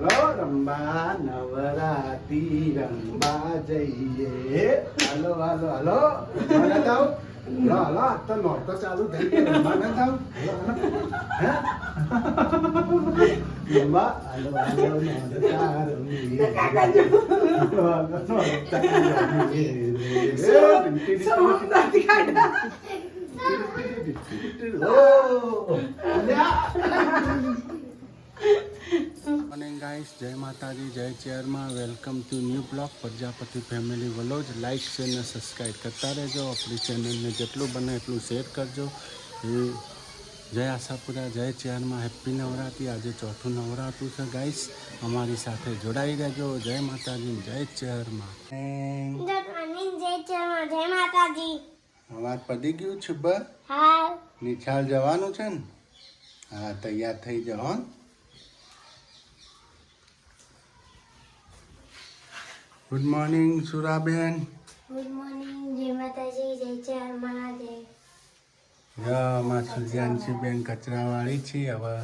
હાલો રંબા નવરાતી રંબા જઈએ. હાલો હાલો હાલો મને જાવ હાલો હાલો આ તો નોરતો ચાલુ થઈ ગયો રંબા ને જાવ હે રંબા હાલો હાલો નોરતા રમીએ હાલો હાલો નોરતા મોર્નિંગ ગાઈસ, જય માતાજી, જય ચેરમાં. Welcome to new blog Prajapati family vlog. Like share ને સબસ્ક્રાઈબ કરતા રહેજો. આપણી ચેનલને જેટલું બને એટલું શેર કરજો. જય આશાપુરા, જય ચેરમાં. હેપ્પી નવરાત્રી. આજે ચોથું નવરાત્રું છે ગાઈસ. અમારી સાથે જોડાઈ રહેજો. જય માતાજી, જય ચેરમાં. જય માતાજી. અવાજ પડી ગયું છે બ હા નિશાળ જવાનું છે ને? હા, તૈયાર થઈ જાઓ. Good morning Suraben. Good morning. જય માતાજી, જય ચેરમાં. માં સુજાનસી બેન કચરાવાળી છે. હવે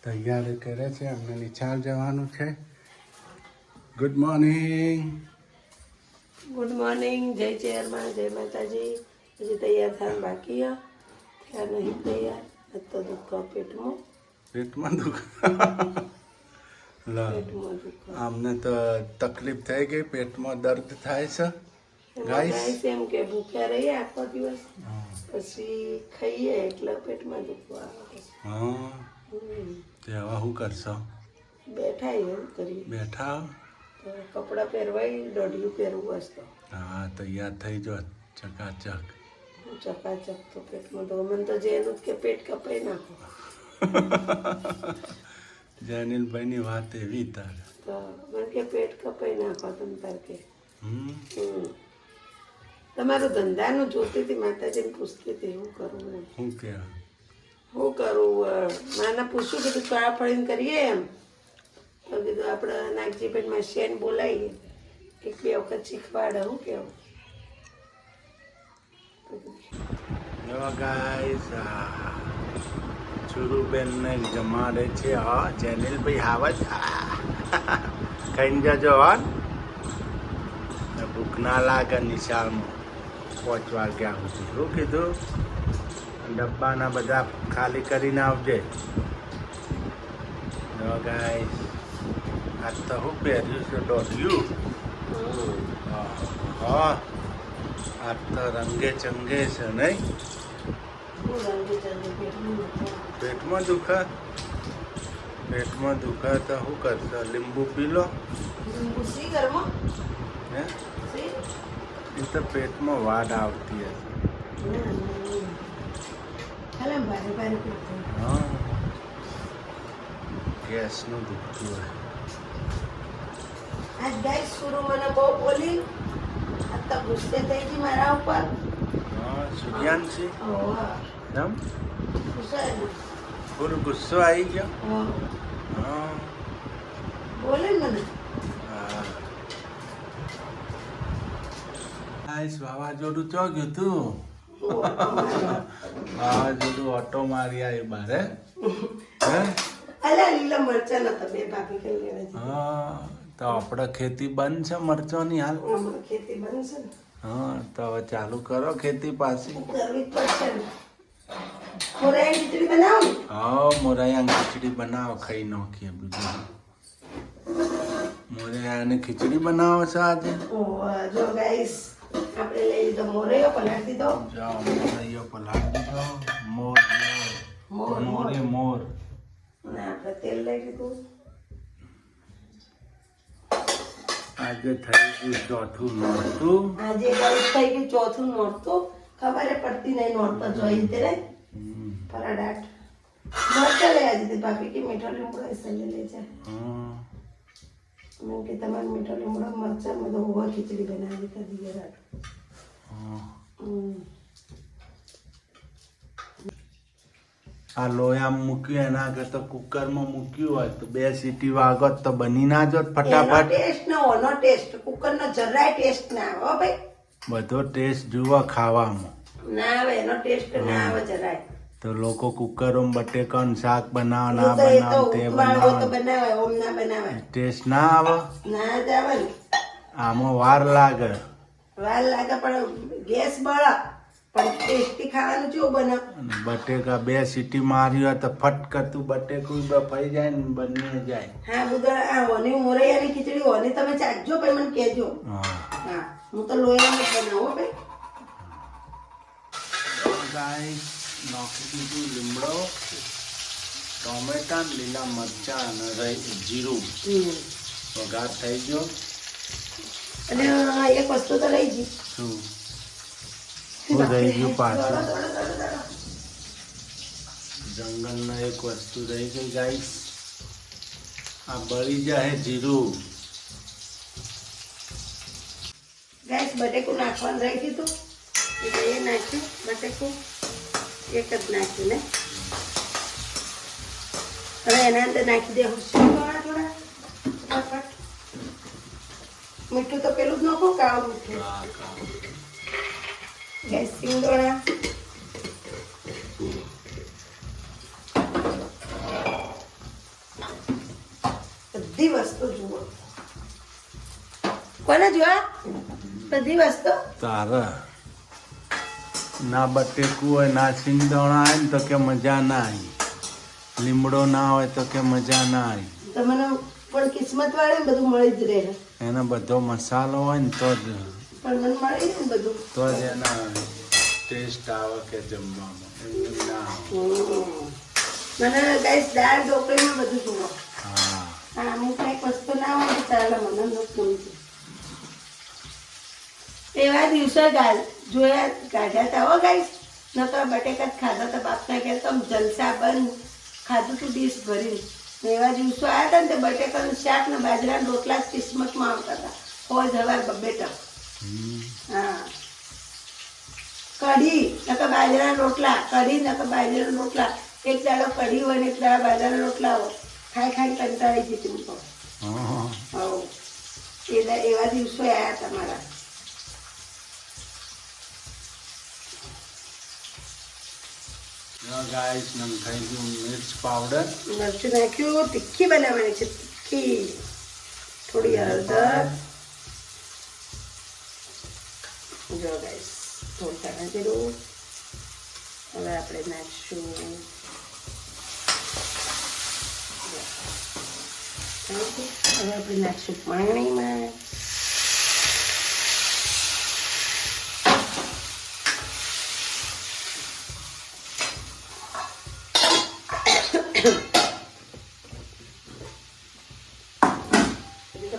તૈયાર કરે છે. અમને નિશાળ જવાનું છે. Good morning. Good morning. જય ચેરમાં, જય માતાજી. હજી તૈયાર થવાનું બાકી થયા નહીં તૈયાર. તો દુખો પેટમાં પેટમાં દુખ પેટમાં દુખો અમને તો તકલીફ થઈ ગઈ. પેટમાં દર્દ થાય છે ગાઈસ. ગાઈસ એમ કે ભૂખ્યા રહીએ આખો દિવસ, પછી ખાઈએ એટલે પેટમાં દુખો આવે. હા, તે હવે શું કરશો? બેઠા એવું કરીએ. બેઠા? તો કપડાં પહેરવાય, દોઢિયું પહેરવું હશે. હા, તૈયાર થઈ જાઓ ચકાચક. ચકાચક તો પેટમાં તો મને તો જેનું જ કે પેટ કપાઈ નાખો. જયનીલભાઈની વાત એવી તાર. તો મને કે પેટ કપાઈ નાખો તમે તાર કે. તમારું ધંધાનું જોતી હતી, માતાજીને પૂછતી હતી શું કરવું એમ. શું કે શું કરવું? માને પૂછ્યું કીધું કાળા ફળીને કરીએ એમ. તો કીધું આપણે નાગજીભાઈ માસિયાને બોલાવીએ, એક બે વખત શીખવાડે. શું કેવું? જો ગાઈસ, છુરુબેનને જમાડે છે. હા, જેનિલભાઈ હાવજ ખાઈને જજો. હા, ભૂખ ના લાગે નિશાળમાં 5 વાગ્યા સુધી. શું કીધું? ડબ્બાના બધા ખાલી કરીને આવજે. જો ગાઈસ, આજ તો શું પહેર્યું છે? દોઢિયું. હા, આજ તો રંગે ચંગે છે નહીં? પેટમાં દુખે? પેટમાં દુખે તો શું કરશો? લીંબુ પી લો. હે, એ તો પેટમાં વાડ આવતી હશે. હા, ગેસનું દુખતું હોય. આજ ગાય શુરુ મને બહુ બોલી, આજ તો ગુસ્સે થઈ ગઈ મારા ઉપર. હા, સુજ્ઞાનસી એમ ગુસ્સે ફૂલ ગુસ્સો આવી ગયો. હા, બોલે મને. હા. ગાઈસ, વાવાઝોડું ચો ગયું તું? વાવાઝોડું ઓટો મારી આવી બારે. હે? અલ્યા લીલા મરચાં નતા બે ભાભી કરી લેવા છે. હા, તો આપણે ખેતી બંધ છે મરચોની હાલ. હમણાં ખેતી બનશે ને, હા, તો હવે ચાલુ કરો ખેતી પાછી. કરવી જ પડશે ને. મોરાઈ ખીચડી બનાવો ને. હા, મોરાયાની ખીચડી બનાવો, ખાઈ નાખીએ બીજું. મોરાયાની ખીચડી બનાવો છે આજે? જો ગાઈસ, આપણે લઈ લીધો મોરૈયો, પલાળી દીધો. જાઓ, મોરાયો પલાળી દીધો. મોર મોરે મોર. અને આપણે તેલ લઈ લીધું. આજે થઈ ગયું ચોથું નોરતું. આજે ગાઈસ થઈ ગયું ચોથું નોરતું. ખબર પડતી નહીં નોરતો જોઈ તે રે પરાડાટ મરચા લઈ આવી દીધી ભાભી કે મીઠો લીમડો એસે લઈ જાય. મેં કે તમારે મીઠો લીમડો મરચા મેં તો હુવા ખીચડી બનાવી દીધી દિયરાટ. આ લોયામાં મૂક્યું એના આગળ તો કુકરમાં મૂક્યું હોય તો 2 સીટી વાગત તો બની ના જોત ફટાફટ. ટેસ્ટ ન ઓનો ટેસ્ટ કુકરનો જરાય ટેસ્ટ ના આવે ભાઈ. બધો ટેસ્ટ જુઓ ખાવામાં. ના આવે એનો ટેસ્ટ ના આવે જરાય. તો લોકો કુકરમાં બટેકાનું શાક બનાવે ના હું તો એ તો બનાવે તે ઉબાળવો તો બનાવે બનાવાય, ઓમ ના બનાવાય. ટેસ્ટ ના આવે. ના જ આવે ને. આમાં વાર લાગે. વાર લાગે પણ ગેસ બળે, પણ ટેસ્ટી ખાવાનું કેવું બને. અને બટેકા 2 સીટી મારી હોય તો ફટ કરતું બટેકું બફાઈ જાય ને બની જાય. હા બધા આ ઓની મોરૈયાની ખીચડી ઓની તમે ચાખજો ભાઈ, મને કહેજો. હા હા હું તો લોહીમાં જ બનાવું ભાઈ. ગાઈસ નાખી દીધું લીમડો, ટોમેટા, લીલા મરચાં અને જીરું. વઘાર થઈ ગયો. અને એક વસ્તુ તો રહી ગઈ. શું રહી ગયું પાછું? જંગલનો એક વસ્તુ રહી ગઈ ગાઈસ, આ બળી જાય જીરું. ગેસ બટેકું નાખવાનું રહી ગયું હતું, એટલે એ નાખ્યું બટેકું, એક જ નાખ્યું ને. હવે એના અંદર નાખી દેવું થોડા થોડા ફટાફટ. મીઠું તો પેલું જ નાખો, કાળું મીઠું. ગેસ સિંગોડા, બધી વસ્તુ જુઓ. કોને જોવા? બધી વસ્તુ તારે ના બટેકું હોય ના સિંગદાણા હોય ને તો કે મજા ના આવી, લીમડો ના હોય તો કે મજા ના આવી. તમને પણ કિસ્મત વાળે બધું મળી જ રહે, એનો બધો મસાલો હોય ને તો જ પણ મને મળી ને બધું. એના ટેસ્ટ આવે કે જમવામાં, એમ ના આવે. મને ગાઈસ દાળ ઢોકળીમાં બધું જુઓ. હા હા અમુક કંઈક વસ્તુ ના હોય તો ચાલે, મને નુકસાન છે. એવા દિવસો જોયા કાઢ્યા હતા હો ગાઈસ. નકર બટેકા જ ખાધા હતા બાપના ઘેર, તો જલસા બંધ ખાધું તું ડીશ ભરીને. ને એવા દિવસો આવ્યા હતા ને તે બટેકાનું શાક ને બાજરાના રોટલા જ કિસ્મતમાં આવતા હતા. હોય જવાર બબેટા. હા કઢી નકર બાજરાના રોટલા, કઢી નકર બાજરાના રોટલા. એક દાડો કઢી હોય ને એક દાડો બાજરાના રોટલા હોય. ખાઈ ખાઈ કંટાળી જતી હું તો. એવા દિવસો આવ્યા હતા મારા. ગાઈસ નંખાઈ ગયું મિર્ચ પાવડર, મરચું નાખ્યું, તીખી બનાવવાની છે તીખી. થોડી હળદર, જો ગાઈસ થોડું ધાણા જીરું. હવે આપણે નાખશું હવે આપણે નાખશું પાણીમાં.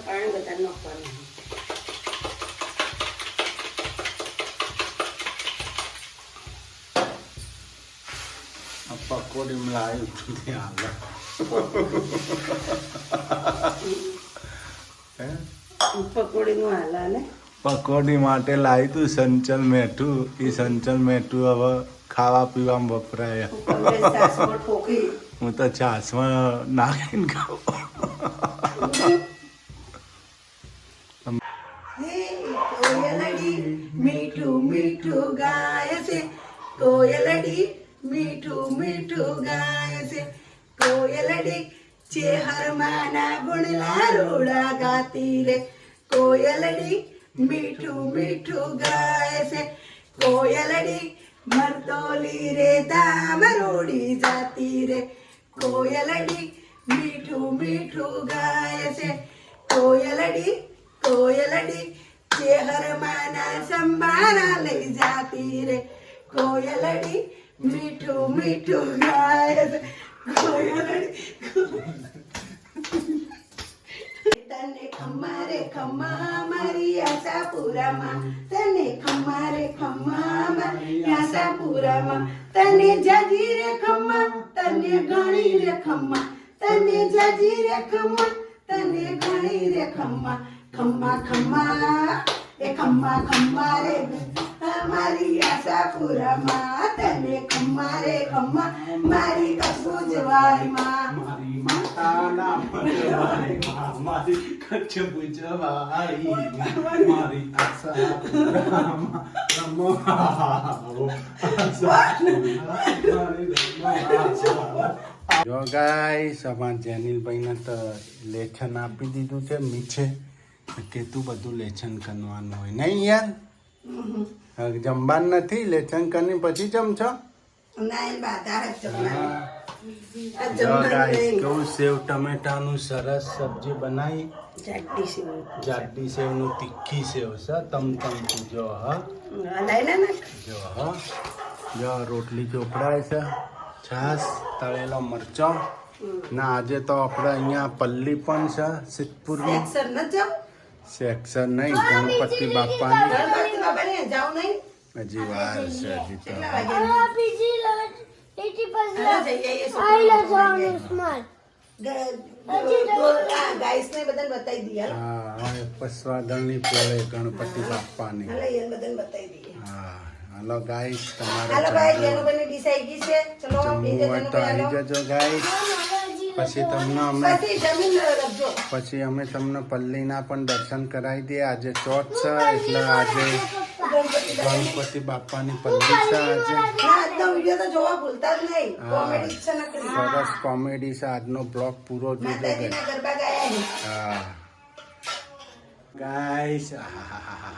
પાણી વધારે નાખવાનું. પકોડી લાવ્યું છું ત્યાં પકોડીનું હાલા ને પકોડી માટે લાવ્યું તું સંચલ મેઠું. એ સંચલ મેઠું હવે ખાવા પીવામાં વપરાય. ઠોકી હું તો છાશમાં નાખીને ખાઉં. કોયલડી મીઠું મીઠું ગાય છે, કોયલડી મીઠું મીઠું ગાય છે. કોયલડી ચેહરમાના ગુણલા રોડા ગાતી રે. કોયલડી મીઠું મીઠું ગાય છે. કોયલડી મરતોલી રે ધામ રોડી જાતી રે. કોયલડી મીઠું મીઠું ગાય છે. કોયલડી કોયલડી ચેહરમાના સંભારા લઈ જાતી રે. કોયલડી મીઠું મીઠું ગાય છે. કોયલડી તને ખમ્મા રે ખમ્મા મારી આશાપુરામાં, તને ખમ્મા રે ખમ્મા મારી આશાપુરામાં. તને જાજી રે ખમ્મા, તને ઘણી રે ખમ્મા, તને જાજી રે ખમ્મા, તને ઘણી રે ખમ્મા. ખમ્મા ખમ્મા એ ખમ્મા ખમ્મા રે મારી આશાપુરામાં. તને ખમ્મા રે ખમ્મા મારી કસુજવાઈમાં. મારી માતાના મારી કચ્છ પૂજવાળી મારી આશા પૂરામાં રમો આવો. જો ગાઈસ અમાર જેનિલભાઈને તો લેખન આપી દીધું છે મીઠે કે તું બધું લેખન કરવાનું હોય નહીં યાર. હવે જમવાનું નથી લેખન કરીને પછી જમશો. ના એ બાધા જ જમવાનું. આ જો જમવાનું ગાઈસ નહીં. કેવું સેવ ટમેટાનું સરસ સબ્જી બનાવી. જાડી સેવ. જાડી સેવનું તીખી સેવ છે તમતમતું જો હા. લઈ લે ને. જો હા જો રોટલી ચોપડાય છે છાસ તળેલો મરચો ના આજે તો આપણે અહીંયા પલ્લી પણ છે સિદ્ધપુરની. એક્સર ન જાવ. સેક્શન નહીં ગણપતિ બાપાની ગણપતિ બાપાને જાવ નહીં. હજી વાર છે હજી તો. કેટલા વાગ્યા? બીજી લોટ 80% હાલો જઈએ એ આઈલા છોકરાઓ જવાનું સ્માર્ટ ગાઈસ ને બધાને બતાવી દઈએ હાલો. હા પસવાદળની પોળે ગણપતિ બાપાની. હાલો એને બધાને બતાવી દઈએ. હા હાલો ગાઈસ હાલો તમારે ભાઈ જેનુભાઈની ડીશ આવી ગઈ છે. ચલો જમવું હોય તો આવી જજો ગાઈસ. પછી તમને અમે પછી જમીન રાખજો. પછી અમે તમને પલ્લીના પણ દર્શન કરાવી દઈએ. આજે ચોથ છે એટલે આજે ગણપતિ બાપાની પલ્લી છે આજે. ના આજનો વિડીયો તો જોવા ભૂલતા જ નહીં. હા. કોમેડી છે નકરી. સરસ કોમેડી છે આજનો બ્લોગ પૂરો જોજો guys. માતાજીના ગરબા ગાયા છે. હા ગાઈસ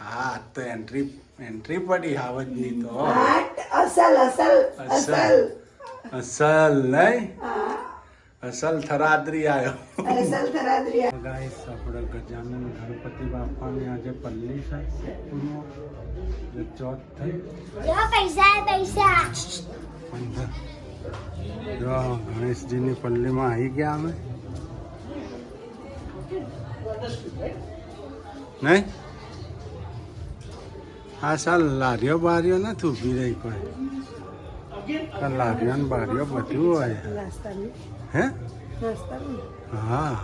હા તો એન્ટ્રી પડી આવજની તો હાટ, અસલ અસલ અસલ અસલ નહીં હા, અસલ થરાદરી આવ્યો. અસલ થરાદરિયા. ગાઈસ આપણે ગજાનન ગણપતિ બાપાની આજે પલ્લી છે સિદ્ધપુરમાં. જે ચોથ થઈ પૈસા 15. જો ગણેશજીની પલ્લીમાં આવી ગયા અમે નહીં. હા સાલ લારીઓ બારીઓ નથી ઊભી રહી કોઈ. લારીઓ ને બારીઓ બધું હોય નાસ્તાની હે નાસ્તાની હા